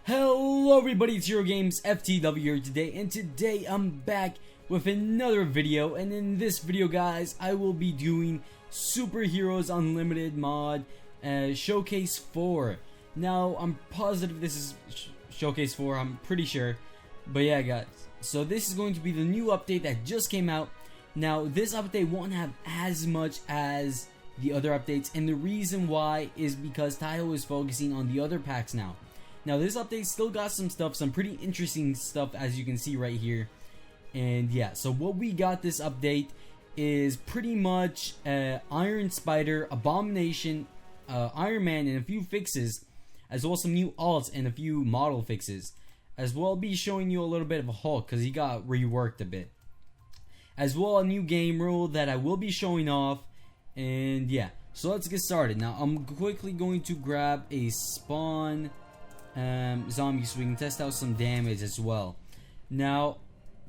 Hello everybody, it's Hero Games FTW here today, and today I'm back with another video. And in this video, guys, I will be doing Superheroes Unlimited mod Showcase 4. Now, I'm positive this is Showcase 4, I'm pretty sure. But yeah, guys, so this is going to be the new update that just came out. Now, this update won't have as much as the other updates, and the reason why is because Taito is focusing on the other packs now. Now, this update still got some pretty interesting stuff, as you can see right here. And yeah, so what we got this update is pretty much Iron Spider, Abomination, Iron Man, and a few fixes, as well as some new alts and a few model fixes. As well, I'll be showing you a little bit of a Hulk, because he got reworked a bit. As well, a new game rule that I will be showing off. And yeah, so let's get started. Now, I'm quickly going to grab a spawn zombie so we can test out some damage as well. Now,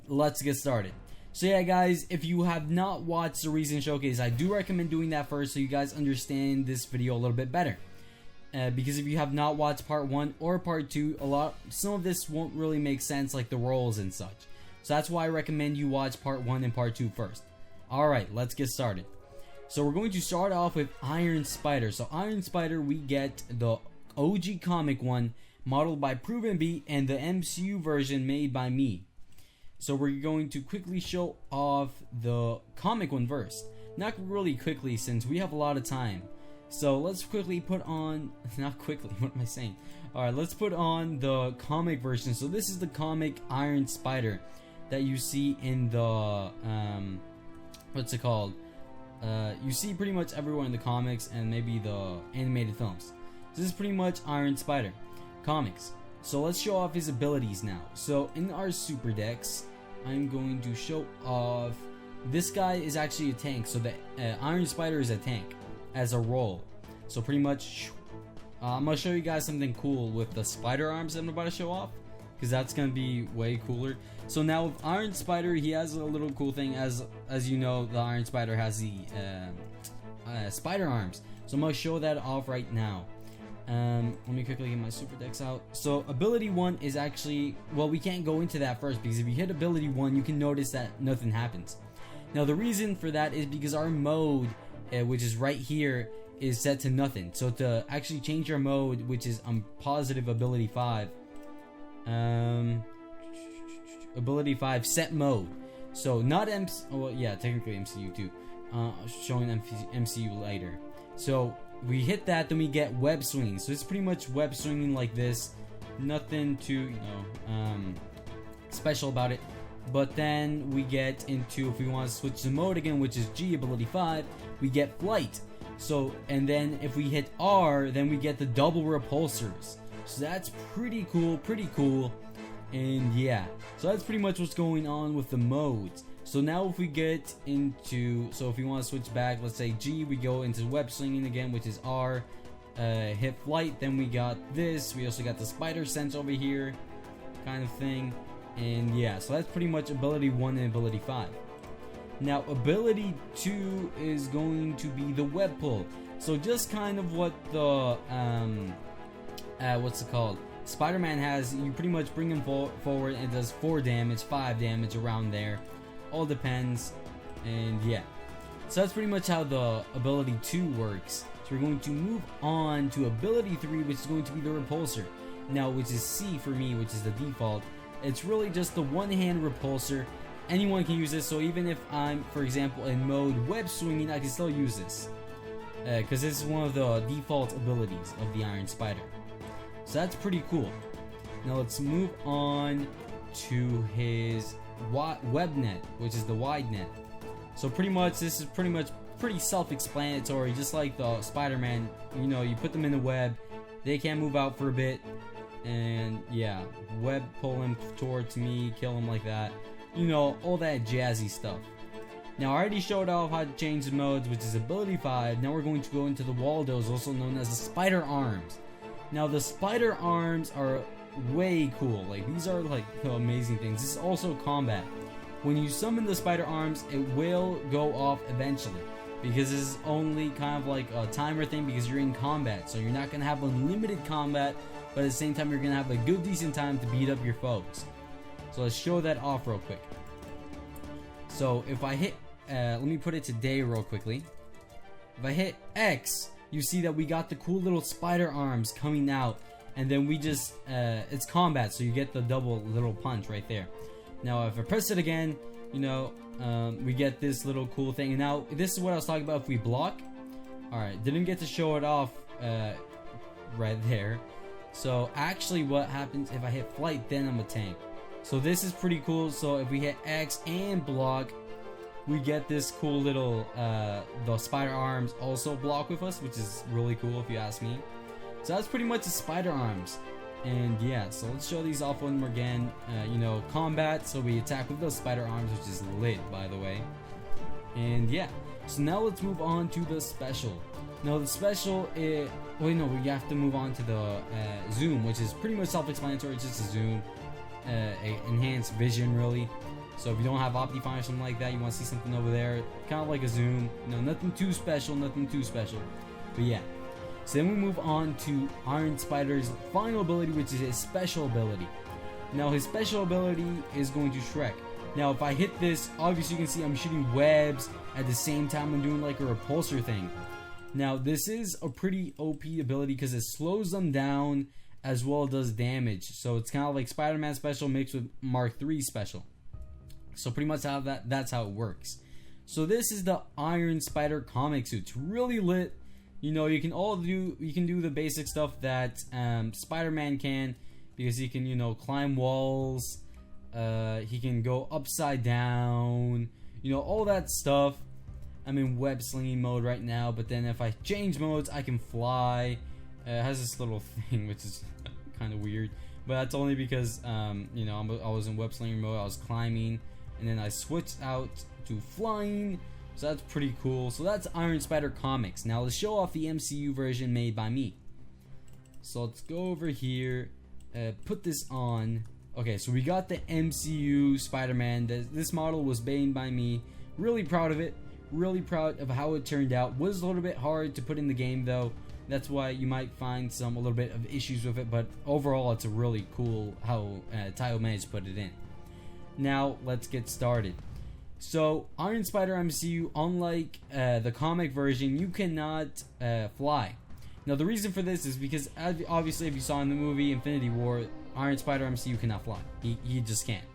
let's get started. So yeah, guys, if you have not watched the recent showcase, I do recommend doing that first so you guys understand this video a little bit better. Because if you have not watched part 1 or part 2, some of this won't really make sense, like the roles and such. So that's why I recommend you watch part 1 and part 2 first. Alright, let's get started. So we're going to start off with Iron Spider. So Iron Spider, we get the OG comic one, modeled by Proven Beat, and the MCU version made by me. So we're going to quickly show off the comic one first. Not really quickly, since we have a lot of time. So let's quickly put on, not quickly, what am I saying? Alright, let's put on the comic version. So this is the comic Iron Spider that you see in the, what's it called? You see pretty much everywhere in the comics and maybe the animated films. So this is pretty much Iron Spider comics. So let's show off his abilities now. So in our super decks, I'm going to show off, this guy is actually a tank. So the Iron Spider is a tank as a role. So pretty much I'm gonna show you guys something cool with the spider arms that I'm about to show off, because that's gonna be way cooler. So now with Iron Spider, he has a little cool thing. As you know, the Iron Spider has the spider arms. So I'm gonna show that off right now. Let me quickly get my super decks out. So ability 1 is actually, well, we can't go into that first, because if you hit ability 1, you can notice that nothing happens. Now the reason for that is because our mode, which is right here, is set to nothing. So to actually change our mode, which is positive ability 5, ability 5 set mode. So not well, yeah, technically MCU too. Showing MCU later. So we hit that, then we get web swinging. So it's pretty much web swinging like this. Nothing too, special about it. But then we get into, if we want to switch the mode again, which is G, ability 5, we get flight. So, and then if we hit R, then we get the double repulsors. So that's pretty cool. And yeah, so that's pretty much what's going on with the modes. So now if we get into, so if we want to switch back, let's say G, we go into web swinging again, which is R, hit flight, then we got this, we also got the spider sense over here, kind of thing. And yeah, so that's pretty much ability 1 and ability 5. Now ability 2 is going to be the web pull. So just kind of what the, what's it called? Spider-Man has. You pretty much bring him forward and it does 4 damage, 5 damage, around there. All depends. And yeah, so that's pretty much how the ability 2 works. So we're going to move on to ability 3, which is going to be the repulsor. Now, which is C for me, which is the default. It's really just the one-hand repulsor. Anyone can use this, so even if I'm, for example, in mode web swinging, I can still use this. Because this is one of the default abilities of the Iron Spider. So that's pretty cool. Now let's move on to his web net, which is the wide net. So pretty much this is pretty self-explanatory, just like the Spider-Man. You know, you put them in the web, they can't move out for a bit, and yeah, web pull him towards me, kill him like that. You know, all that jazzy stuff. Now I already showed off how to change the modes, which is ability 5. Now we're going to go into the Waldos, also known as the spider arms. Now the spider arms are way cool. Like, these are like amazing things. This is also combat. When you summon the spider arms, it will go off eventually, because this is only kind of like a timer thing, because you're in combat. So you're not gonna have unlimited combat but at the same time you're gonna have a good decent time to beat up your foes. So let's show that off real quick. So if I hit, let me put it to day real quickly. If I hit X, you see that we got the cool little spider arms coming out, and then we just, it's combat, so you get the double little punch right there. Now if I press it again, you know, we get this little cool thing. And now this is what I was talking about if we block. Alright, didn't get to show it off right there. So actually what happens if I hit flight, then I'm a tank. So this is pretty cool. So if we hit X and block, we get this cool little, the spider arms also block with us, which is really cool if you ask me. So that's pretty much the spider arms. And yeah, so let's show these off one more again. You know, combat, so we attack with those spider arms, which is lit, by the way. And yeah, so now let's move on to the special. Now the special, wait, no, we have to move on to the zoom, which is pretty much self-explanatory. It's just a zoom, enhanced vision, really. So if you don't have Optifine or something like that, you want to see something over there, kind of like a zoom. You know, nothing too special, nothing too special. But yeah. So then we move on to Iron Spider's final ability, which is his special ability. Now his special ability is going to Shrek. Now if I hit this, obviously you can see I'm shooting webs at the same time I'm doing like a repulsor thing. Now this is a pretty OP ability because it slows them down as well as does damage. So it's kind of like Spider-Man special mixed with Mark III special. So pretty much how that's how it works. So this is the Iron Spider comic suit. It's really lit. You know, you can do the basic stuff that Spider-Man can, because he can, you know, climb walls, he can go upside down, you know, all that stuff. I'm in web slinging mode right now, but then if I change modes, I can fly. It has this little thing, which is kind of weird, but that's only because, you know, I was in web slinging mode, I was climbing, and then I switched out to flying. So that's pretty cool. So that's Iron Spider Comics. Now let's show off the MCU version made by me. So let's go over here, put this on. Okay, so we got the MCU Spider-Man. This model was made by me. Really proud of it. Really proud of how it turned out. Was a little bit hard to put in the game though. That's why you might find a little bit of issues with it. But overall, it's a really cool how Taio managed to put it in. Now let's get started. So, Iron Spider MCU, unlike the comic version, you cannot fly. Now, the reason for this is because, obviously, if you saw in the movie Infinity War, Iron Spider MCU cannot fly. He just can't.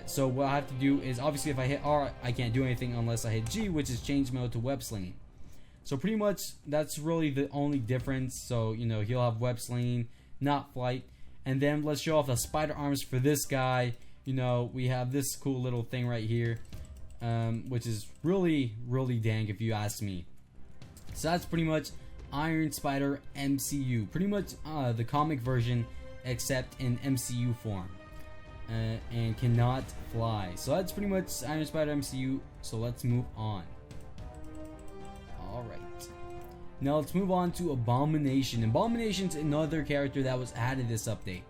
So, what I have to do is, obviously, if I hit R, I can't do anything unless I hit G, which is change mode to web slinging. So, pretty much, that's really the only difference. So, you know, he'll have web slinging, not flight. And then, let's show off the spider arms for this guy. You know, we have this cool little thing right here. Which is really, really dang if you ask me. So that's pretty much Iron Spider MCU. Pretty much the comic version, except in MCU form. And cannot fly. So that's pretty much Iron Spider MCU. So let's move on. Alright. Now let's move on to Abomination. Abomination's another character that was added this update.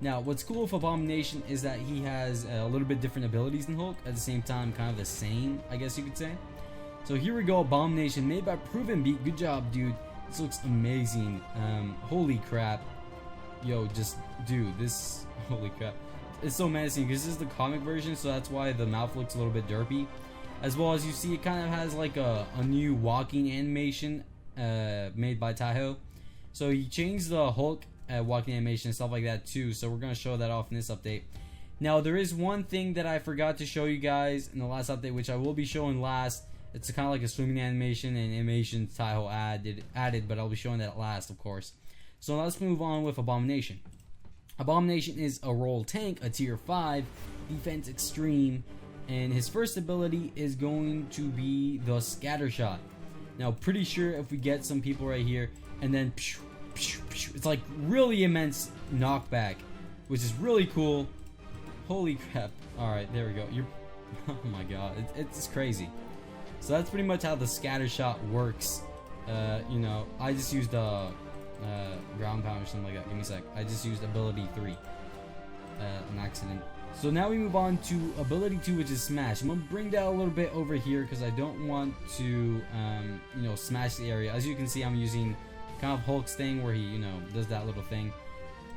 Now, what's cool with Abomination is that he has a little bit different abilities than Hulk, at the same time kind of the same, I guess you could say. So here we go, Abomination, made by Proven Beat. Good job, dude. This looks amazing. Holy crap. Yo, just, dude, this, holy crap. It's so menacing because this is the comic version, so that's why the mouth looks a little bit derpy. As well as you see, it kind of has like a new walking animation made by Taio. So he changed the Hulk walking animation and stuff like that too, so we're going to show that off in this update. Now there is one thing that I forgot to show you guys in the last update, which I will be showing last. It's kind of like a swimming animation and animation Taio added, but I'll be showing that last, of course. So let's move on with Abomination. Abomination is a roll tank, a tier 5, defense extreme, and his first ability is going to be the scatter shot. Now pretty sure if we get some people right here and then it's like really immense knockback, which is really cool. Holy crap. Alright, there we go. Oh my god, it's crazy. So that's pretty much how the scatter shot works. You know, I just used ground pound or something like that. Give me a sec. I just used ability 3. An accident. So now we move on to ability 2, which is smash. I'm gonna bring that a little bit over here because I don't want to you know, smash the area. As you can see, I'm using kind of Hulk's thing where he, you know, does that little thing.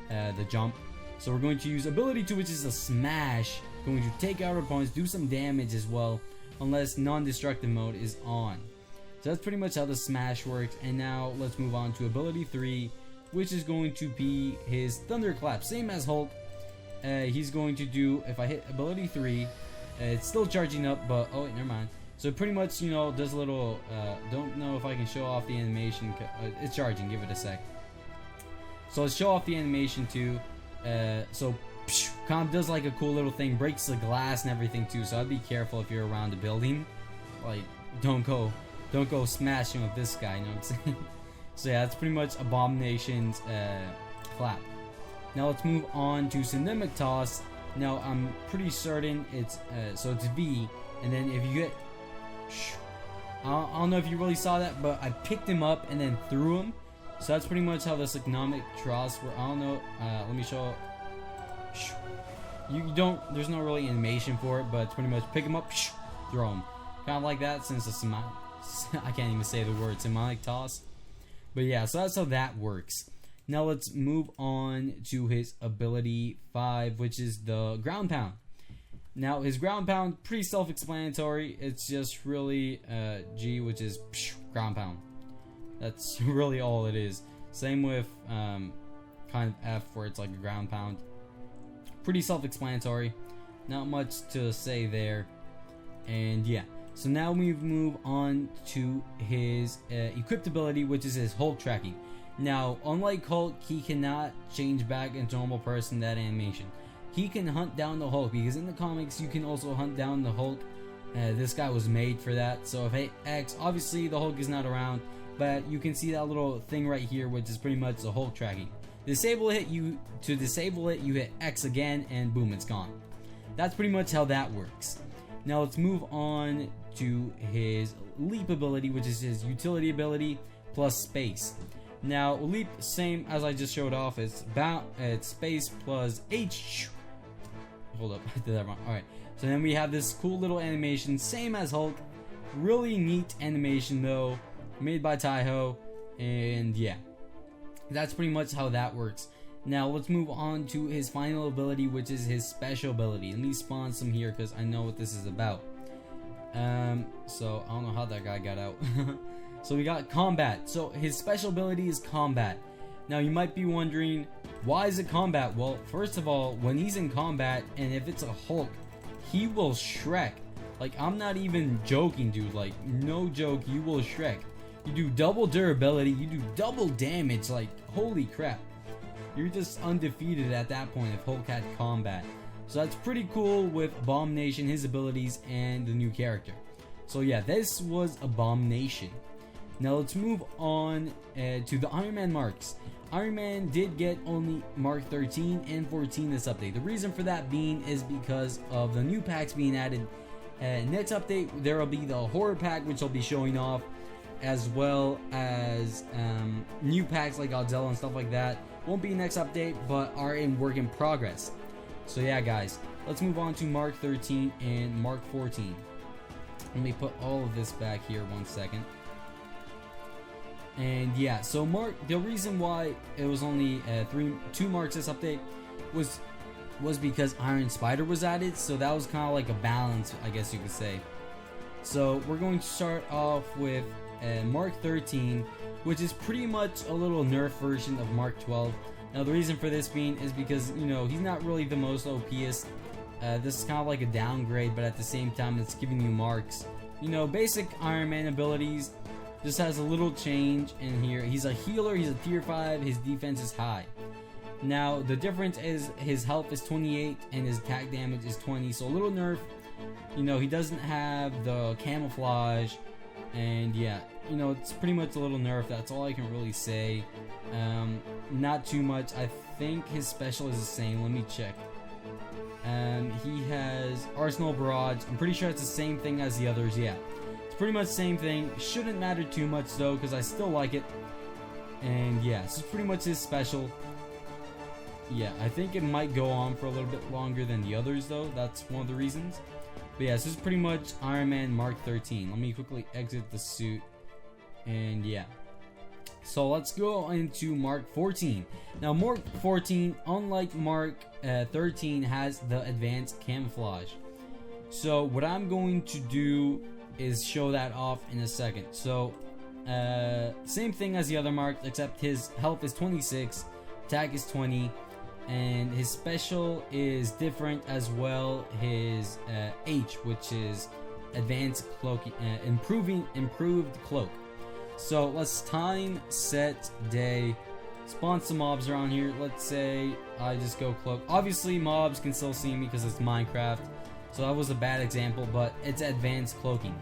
the jump. So we're going to use ability 2, which is a smash. Going to take out our opponents, do some damage as well, unless non-destructive mode is on. So that's pretty much how the smash works. And now let's move on to ability 3, which is going to be his thunderclap, same as Hulk. He's going to do, if I hit ability 3, it's still charging up, but oh wait, never mind. So pretty much, you know, does a little, don't know if I can show off the animation. It's charging, give it a sec. So let's show off the animation too. So kind of does like a cool little thing, breaks the glass and everything too. So I'd be careful if you're around a building. Like, don't go smashing with this guy, you know what I'm saying? So yeah, that's pretty much Abomination's clap. Now let's move on to Cinematic Toss. Now I'm pretty certain it's so it's V, and then if you get, I don't know if you really saw that, but I picked him up and then threw him. So that's pretty much how the Cinematic Toss works. I don't know. Let me show. You don't. There's no really animation for it, but it's pretty much pick him up, throw him, kind of like that. Since it's I can't even say the word Cinematic Toss. But yeah, so that's how that works. Now let's move on to his ability 5, which is the ground pound. Now his ground pound, pretty self-explanatory. It's just really G, which is ground pound. That's really all it is. Same with kind of F, where it's like a ground pound. Pretty self-explanatory. Not much to say there. And yeah. So now we move on to his equipped ability, which is his Hulk tracking. Now, unlike Hulk, he cannot change back into a normal person, that animation. He can hunt down the Hulk, because in the comics, you can also hunt down the Hulk. This guy was made for that. So if I hit X, obviously the Hulk is not around, but you can see that little thing right here, which is pretty much the Hulk tracking. Disable it, to disable it, you hit X again, and boom, it's gone. That's pretty much how that works. Now let's move on to his leap ability, which is his utility ability plus space. Now leap, same as I just showed off, it's space plus H. Hold up, I did that wrong. Alright, so then we have this cool little animation, same as Hulk. Really neat animation though, made by Taiho, and yeah, that's pretty much how that works. Now let's move on to his final ability, which is his special ability. Let me spawn some here because I know what this is about. So I don't know how that guy got out. So we got combat. So his special ability is combat. Now you might be wondering, why is it combat? Well, first of all, when he's in combat, and if it's a Hulk, he will Shrek. Like, I'm not even joking, dude. Like, no joke, you will Shrek. You do double durability, you do double damage. Like, holy crap. You're just undefeated at that point if Hulk had combat. So that's pretty cool with Abomination, his abilities, and the new character. So yeah, this was Abomination. Now let's move on to the Iron Man marks. Iron Man did get only Mark 13 and 14 this update. The reason for that being is because of the new packs being added. Next update, there will be the horror pack, which I'll be showing off, as well as new packs like Godzilla and stuff like that. Won't be next update, but are in work in progress. So yeah, guys, let's move on to Mark 13 and Mark 14. Let me put all of this back here 1 second. And yeah, so the reason why it was only 2 marks this update was because Iron Spider was added, so that was kind of like a balance, I guess you could say. So we're going to start off with Mark 13, which is pretty much a little nerf version of Mark 12. Now the reason for this being is because, you know, he's not really the most OP'est. This is kind of like a downgrade, but at the same time it's giving you marks. You know, basic Iron Man abilities, just has a little change in here. He's a healer, he's a tier 5, his defense is high. Now the difference is his health is 28 and his attack damage is 20, so a little nerf. You know, he doesn't have the camouflage, and yeah, you know, it's pretty much a little nerf. That's all I can really say. Not too much. I think his special is the same. Let me check. He has Arsenal Barrage. I'm pretty sure it's the same thing as the others. Yeah, it's pretty much the same thing. Shouldn't matter too much though, because I still like it. And yeah, this is pretty much his special. Yeah, I think it might go on for a little bit longer than the others though. That's one of the reasons. But yeah, this is pretty much Iron Man Mark 13. Let me quickly exit the suit. And yeah. So let's go into Mark 14. Now Mark 14, unlike Mark 13, has the advanced camouflage. So what I'm going to do is show that off in a second. So same thing as the other Mark, except his health is 26, attack is 20, and his special is different as well. His H, which is advanced cloak, improved cloak. So let's time, set, day, spawn some mobs around here. Let's say I just go cloak. Obviously mobs can still see me because it's Minecraft, so that was a bad example, but it's advanced cloaking.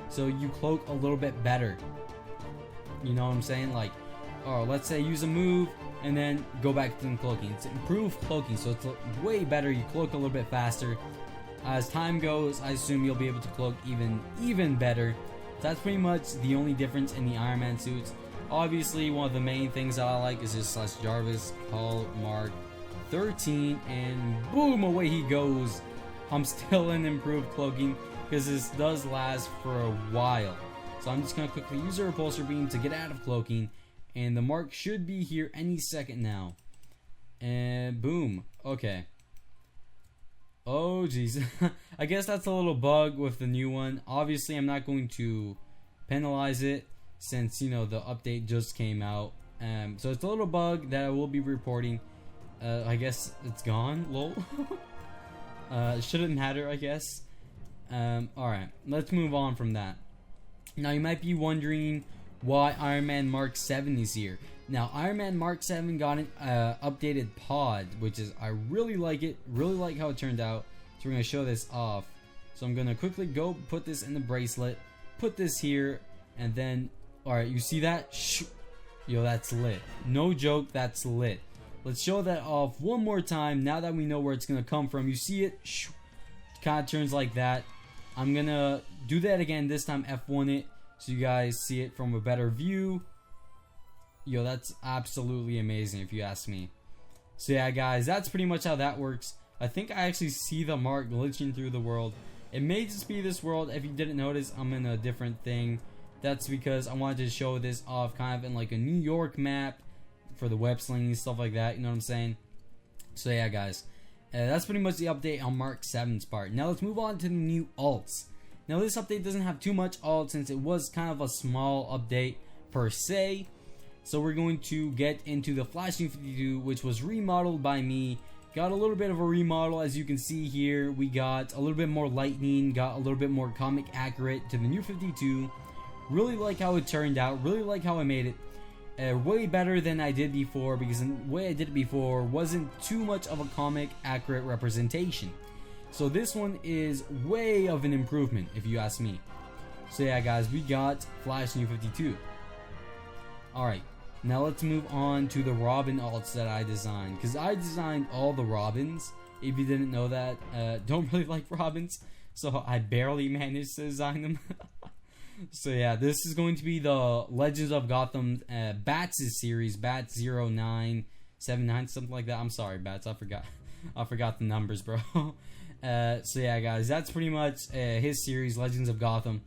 So you cloak a little bit better. You know what I'm saying? Like, oh, let's say use a move and then go back to cloaking. It's improved cloaking, so it's way better. You cloak a little bit faster. As time goes, I assume you'll be able to cloak even better. That's pretty much the only difference in the Iron Man suits. Obviously, one of the main things that I like is his / Jarvis call Mark 13, and boom, away he goes. I'm still in improved cloaking because this does last for a while. So I'm just gonna quickly use a repulsor beam to get out of cloaking, and the Mark should be here any second now. And boom. Okay. Oh jeez. I guess that's a little bug with the new one. Obviously I'm not going to penalize it since, you know, the update just came out. So it's a little bug that I will be reporting. I guess it's gone. Lol. It shouldn't matter, I guess. Alright, let's move on from that. Now you might be wondering why Iron Man Mark 7 is here. Now Iron Man Mark 7 got an updated pod, which is, I really like it, really like how it turned out. So we're going to show this off. So I'm going to quickly go put this in the bracelet, put this here, and then, alright, you see that? Shh. Yo, that's lit. No joke, that's lit. Let's show that off one more time now that we know where it's going to come from. You see it? Shh. Kind of turns like that. I'm going to do that again, this time F1 it, so you guys see it from a better view. Yo, that's absolutely amazing if you ask me. So yeah guys, that's pretty much how that works. I think I actually see the Mark glitching through the world. It may just be this world. If you didn't notice, I'm in a different thing. That's because I wanted to show this off kind of in like a New York map for the web slinging, stuff like that, you know what I'm saying? So yeah guys, that's pretty much the update on Mark 7's part. Now let's move on to the new alts. Now this update doesn't have too much alt since it was kind of a small update per se. So we're going to get into the Flash New 52, which was remodeled by me. Got a little bit of a remodel, as you can see here. We got a little bit more lightning, got a little bit more comic accurate to the New 52. Really like how it turned out, really like how I made it. Way better than I did before, because the way I did it before wasn't too much of a comic accurate representation. So this one is way of an improvement, if you ask me. So yeah guys, we got Flash New 52. Alright. Now let's move on to the Robin alts that I designed, because I designed all the Robins. If you didn't know that, don't really like Robins, so I barely managed to design them. So yeah, this is going to be the Legends of Gotham Bats' series, Bats 0979, something like that. I'm sorry, Bats, I forgot the numbers, bro. So yeah guys, that's pretty much his series, Legends of Gotham.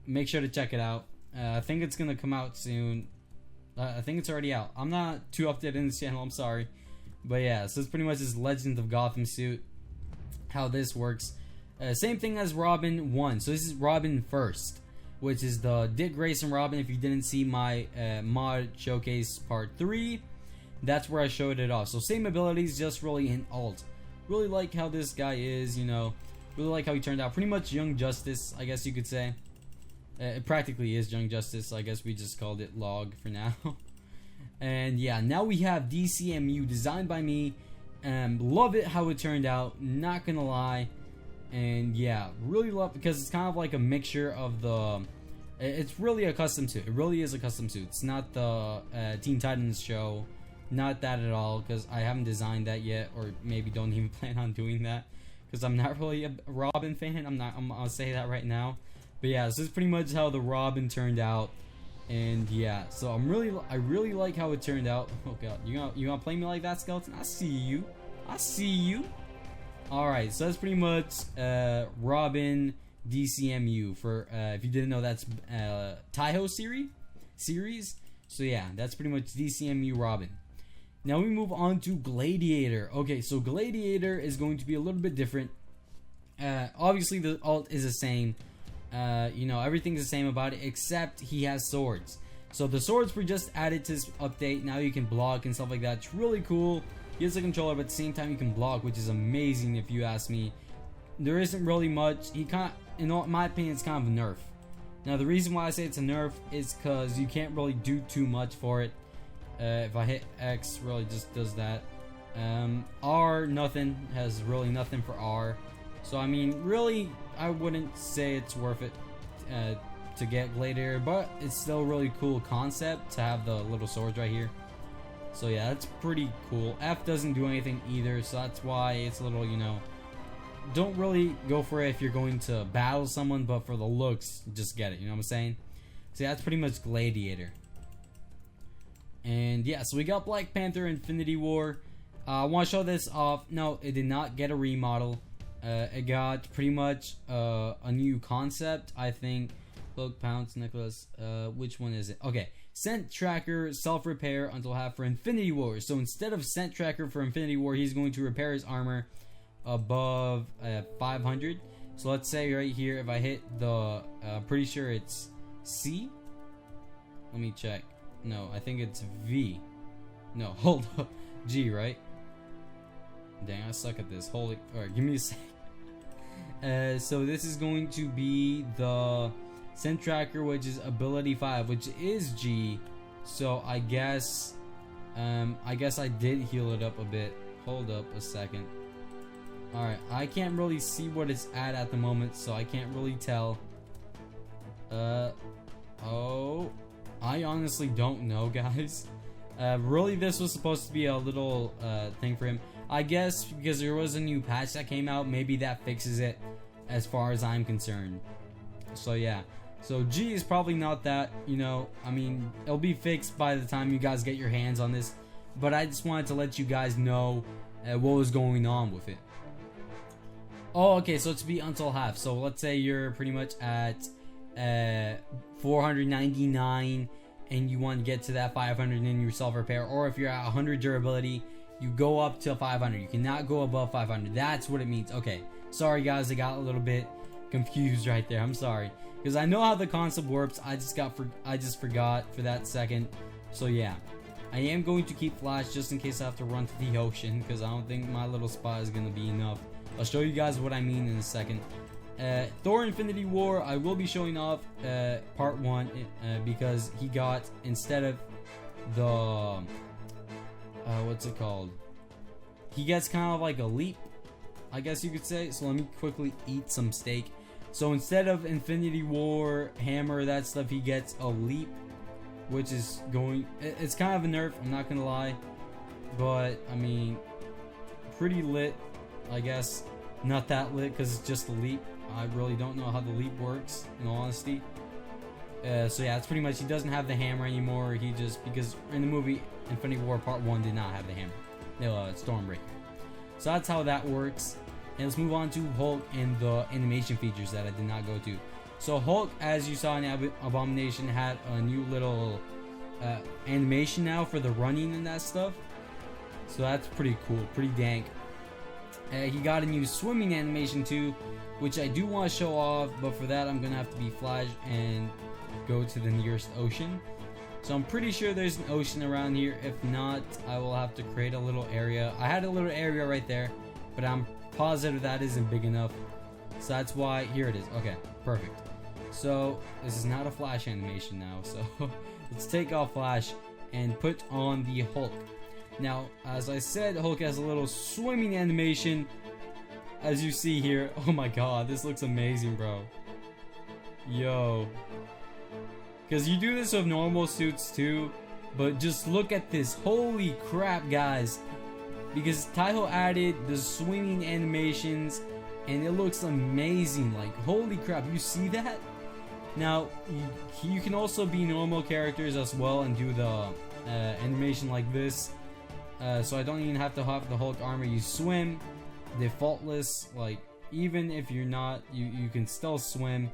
Make sure to check it out. I think it's gonna come out soon. I think it's already out. I'm not too updated in this channel, I'm sorry. But yeah, so it's pretty much this Legend of Gotham suit. How this works. Same thing as Robin 1. So this is Robin First, which is the Dick Grayson Robin. If you didn't see my mod showcase part 3, that's where I showed it off. So same abilities, just really in alt. Really like how this guy is, you know. Really like how he turned out. Pretty much Young Justice, I guess you could say. It practically is Young Justice. I guess we just called it Log for now. And yeah, now we have DCMU designed by me. Love it how it turned out, not gonna lie. And yeah, really love, because it's kind of like a mixture of the, it's really a custom suit. It really is a custom suit. It's not the Teen Titans show, not that at all, because I haven't designed that yet, or maybe don't even plan on doing that, because I'm not really a Robin fan. I'll say that right now. But yeah, this is pretty much how the Robin turned out. And yeah, so I really like how it turned out. Oh god, you gonna play me like that, Skeleton? I see you. I see you. Alright, so that's pretty much Robin DCMU. For if you didn't know, that's Taiho series. So yeah, that's pretty much DCMU Robin. Now we move on to Gladiator. Okay, so Gladiator is going to be a little bit different. Obviously the alt is the same. You know, everything's the same about it except he has swords. So the swords were just added to this update. Now you can block and stuff like that. It's really cool. He has a controller, but at the same time you can block, which is amazing if you ask me. There isn't really much. He can't, in my opinion, it's kind of a nerf. Now the reason why I say it's a nerf is because you can't really do too much for it. If I hit X, really just does that. R, nothing. Has really nothing for R. So I mean, really, I wouldn't say it's worth it to get Gladiator, but it's still a really cool concept to have the little swords right here. So yeah, that's pretty cool. F doesn't do anything either, so that's why it's a little, you know, don't really go for it if you're going to battle someone, but for the looks, just get it, you know what I'm saying? So yeah, that's pretty much Gladiator. And yeah, so we got Black Panther Infinity War. I want to show this off. No, it did not get a remodel. It got pretty much a new concept, I think. Look, Pounce, Nicholas. Which one is it? Okay. Scent Tracker, self-repair until half for Infinity War. So instead of Scent Tracker for Infinity War, he's going to repair his armor above 500. So let's say right here, if I hit the, pretty sure it's C. Let me check. No, I think it's V. No, hold up. G, right? Dang, I suck at this. Hold it. Alright, give me a sec. So this is going to be the Scent Tracker, which is ability 5, which is G. So I guess I did heal it up a bit. Hold up a second. Alright, I can't really see what it's at the moment, so I can't really tell. Oh, I honestly don't know, guys. Really, this was supposed to be a little thing for him. I guess because there was a new patch that came out, maybe that fixes it as far as I'm concerned. So yeah, so G is probably not that, you know, I mean, it'll be fixed by the time you guys get your hands on this, but I just wanted to let you guys know what was going on with it. Oh, okay, so it's be until half. So let's say you're pretty much at 499 and you want to get to that 500 in your self-repair, or if you're at 100 durability, you go up to 500. You cannot go above 500. That's what it means. Okay, sorry guys, I got a little bit confused right there. I'm sorry, because I know how the concept works. I just forgot for that second. So yeah, I am going to keep Flash just in case I have to run to the ocean, because I don't think my little spot is going to be enough. I'll show you guys what I mean in a second. Thor Infinity War, I will be showing off part 1 because he got, instead of the what's it called, he gets kind of like a leap, I guess you could say. So let me quickly eat some steak. So instead of Infinity War hammer, that stuff, he gets a leap, which is going, it's kind of a nerf, I'm not gonna lie, but I mean, pretty lit, I guess. Not that lit because it's just a leap. I really don't know how the leap works, in all honesty. So yeah, it's pretty much, he doesn't have the hammer anymore. He just, because in the movie Infinity War Part 1 did not have the hammer. Stormbreaker. So that's how that works. And let's move on to Hulk and the animation features that I did not go to. So Hulk, as you saw in Abomination, had a new little animation now for the running and that stuff. So that's pretty cool, pretty dank. He got a new swimming animation too, which I do want to show off, but for that I'm gonna have to be Flash and go to the nearest ocean. So I'm pretty sure there's an ocean around here. If not, I will have to create a little area. I had a little area right there, but I'm positive that isn't big enough. So that's why, here it is. Okay, perfect. So this is not a Flash animation now, so let's take off Flash and put on the Hulk. Now, as I said, Hulk has a little swimming animation, as you see here. Oh my god, this looks amazing, bro. Yo. Because you do this with normal suits too, but just look at this. Holy crap, guys. Because Taiho added the swimming animations, and it looks amazing. Like, holy crap, you see that? Now, you can also be normal characters as well and do the animation like this. So I don't even have to have the Hulk armor. You swim, defaultless, like, even if you're not, you can still swim.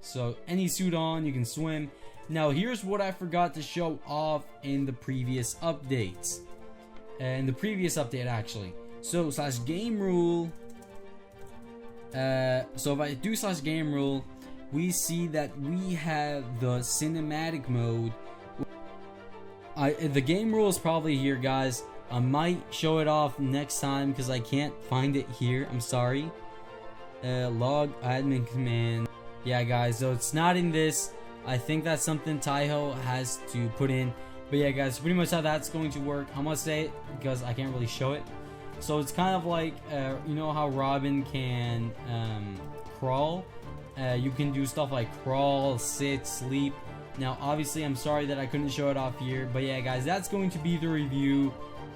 So any suit on, you can swim. Now here's what I forgot to show off in the previous updates. In the previous update actually. So /game rule. So if I do /game rule, we see that we have the cinematic mode. The game rule is probably here, guys. I might show it off next time because I can't find it here. I'm sorry. Log admin command. Yeah, guys. So it's not in this. I think that's something Taiho has to put in. But yeah, guys, pretty much how that's going to work. I'm gonna say it because I can't really show it. So it's kind of like, you know how Robin can crawl? You can do stuff like crawl, sit, sleep. Now, obviously, I'm sorry that I couldn't show it off here. But yeah, guys, that's going to be the review.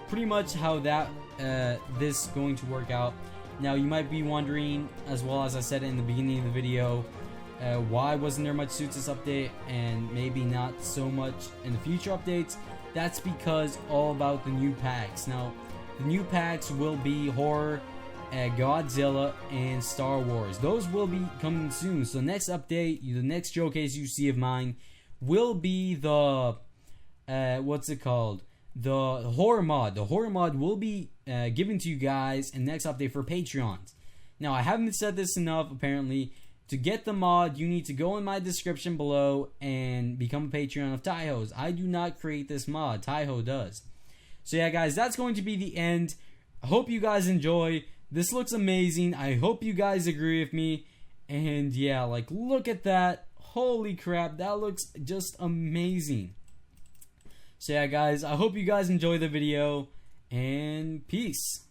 Pretty much how that this is going to work out. Now, you might be wondering, as well as I said in the beginning of the video, why wasn't there much suits this update and maybe not so much in the future updates? That's because all about the new packs. Now, the new packs will be horror, Godzilla, and Star Wars. Those will be coming soon. So next update, the next showcase you see of mine will be the what's it called? The horror mod. The horror mod will be given to you guys in next update for Patreons. Now, I haven't said this enough apparently. To get the mod, you need to go in my description below and become a Patreon of Taiho's. I do not create this mod. Taiho does. So yeah, guys, that's going to be the end. I hope you guys enjoy. This looks amazing. I hope you guys agree with me. And yeah, like, look at that. Holy crap, that looks just amazing. So yeah, guys, I hope you guys enjoy the video. And peace.